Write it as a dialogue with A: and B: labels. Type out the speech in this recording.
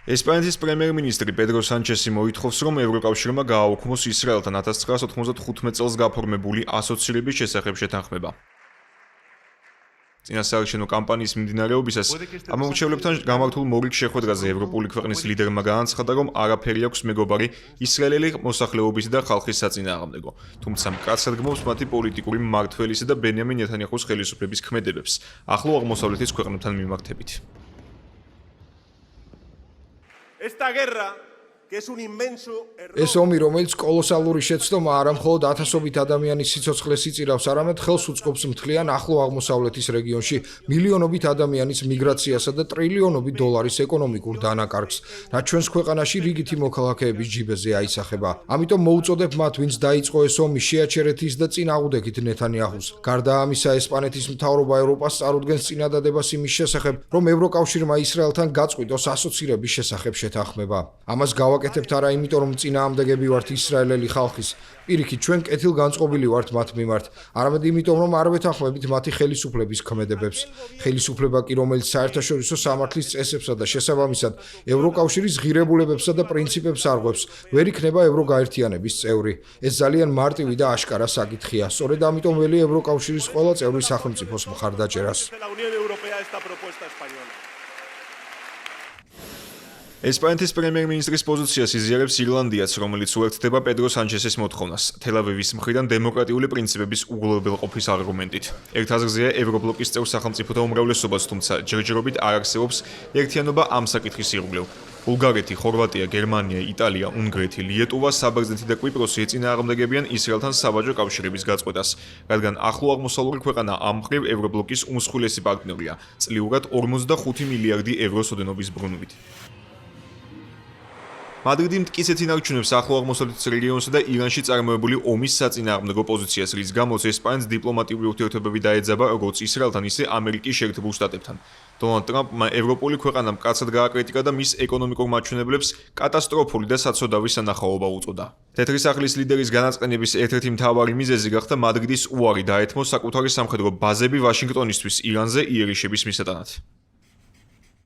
A: ესპანეთის პრემიერ-მინისტრი პედრო სანჩესი მოითხოვს, რომ ევროკავშირმა გააუქმოს ისრაელთან 1995 წელს გაფორმებული ასოცირების შესახებ შეთანხმება. წინასაარჩევნო კამპანიის მიმდინარეობისას ამომრჩევლებთან გამართულ მორიგ შეხვედრაზე ევროპული ქვეყნის ლიდერმა განაცხადა, რომ არაფერი აქვს მეგობარი ისრაელელი მოსახლეობის და ხალხის საწინააღმდეგო, თუმცა მკაცრად გმობს მათი პოლიტიკური მმართველისა და ბენიამინ ნეთანიაჰუს ხელისუფლების ქმედებებს ახლო აღმოსავლეთის ქვეყნებთან მიმართებით.
B: ეს ომი, რომელიც კოლოსალური შეცდომა არა მხოლოდ ათასობით ადამიანის სიცოცხლეს იწირავს, არამედ ხელს უწყობს მთლიან ახლო აღმოსავლეთის რეგიონში მილიონობით ადამიანის მიგრაციასა და ტრილიონობით დოლარის ეკონომიკურ დანაკარგს, რაც ჩვენს ქვეყანაში რიგითი მოქალაქეების ჯიბეზე აისახება. ამიტომ მოუწოდებ მათ, ვინც დაიწყო ეს ომი, შეაჩერეთ ის და წინ აღუდექით ნეთანიაჰუს. გარდა ამისა, ესპანეთის მთავრობა ევროპას წარუდგენს წინადადებას იმის შესახებ, რომ ევროკავშირმა ისრაელთან გაწყვიტოს ასოცირების შესახებ შეთანხმება. ამას გავაკეთებთ არა იმიტომ, რომ წინააღმდეგები ვართ ისრაელელი ხალხის, პირიქით ჩვენ კეთილგანწყობილი ვართ მათ მიმართ, არამედ იმიტომ, რომ არ ვეთანხმებით მათი ხელისუფლების ქმედებებს. ხელისუფლება კი, რომელიც საერთაშორისო სამართლის წესებსა და შესაბამისად ევროკავშირის ღირებულებებსა და პრინციპებს არღვევს, ვერ იქნება ევროგაერთიანების წევრი. ეს ძალიან მარტივი და აშკარა საკითხია. სწორედ ამიტომ ველი ევროკავშირის ყველა წევრი სახელმწიფოს მხარდაჭერას.
A: ესპანეთის პრემიერ-მინისტრის პოზიციას იზიარებს ირლანდიაც, რომელიც უერთდება პედრო სანჩესის მოთხოვნას, თელ-ავივის მხრიდან დემოკრატიული პრინციპების უგულებელყოფის არგუმენტით. ერთ აზრზეა ევრობლოკის წევრ სახელმწიფოთა უმრავლესობას, თუმცა ჯერჯერობით არ არსებობს ერთიანობა ამ საკითხის ირგვლივ. ბულგარეთი, ხორვატია, გერმანია, იტალია, უნგრეთი, ლიეტუვა, საბერძნეთი და კვიპროსი ეწინააღმდეგებიან ისრაელთან საბაჟო კავშირების გაწყვეტას, რადგან ახლო აღმოსავლური ქვეყანა ამ მხრივ ევრობლოკის უმსხვილესი პარტნიორია, წლიურად 45 მილიარდი ევროს ოდენობის ბრუნვით. მადრიდი მტკიცედ ინარჩუნებს ახლო აღმოსავლეთის რეგიონსა და ირანში წარმოებული ომის საწინააღმდეგო პოზიციას, რის გამოც ესპანეთს დიპლომატიური ურთიერთობები დაეძაბა როგორც ისრაელთან, ისე ამერიკის შეერთებულ შტატებთან. დონალდ ტრამპმა ევროპული ქვეყანა მკაცრად გააკრიტიკა და მის ეკონომიკურ მაჩვენებლებს კატასტროფული და საცოდავი სანახაობა უწოდა. თეთრი სახლის ლიდერის განაწყენების ერთ-ერთი მთავარი მიზეზი გახდა მადრიდის უარი დაეთმოს საკუთარი სამხედრო ბაზები ვაშინგტონისთვის ირანზე იერიშების მისატანად.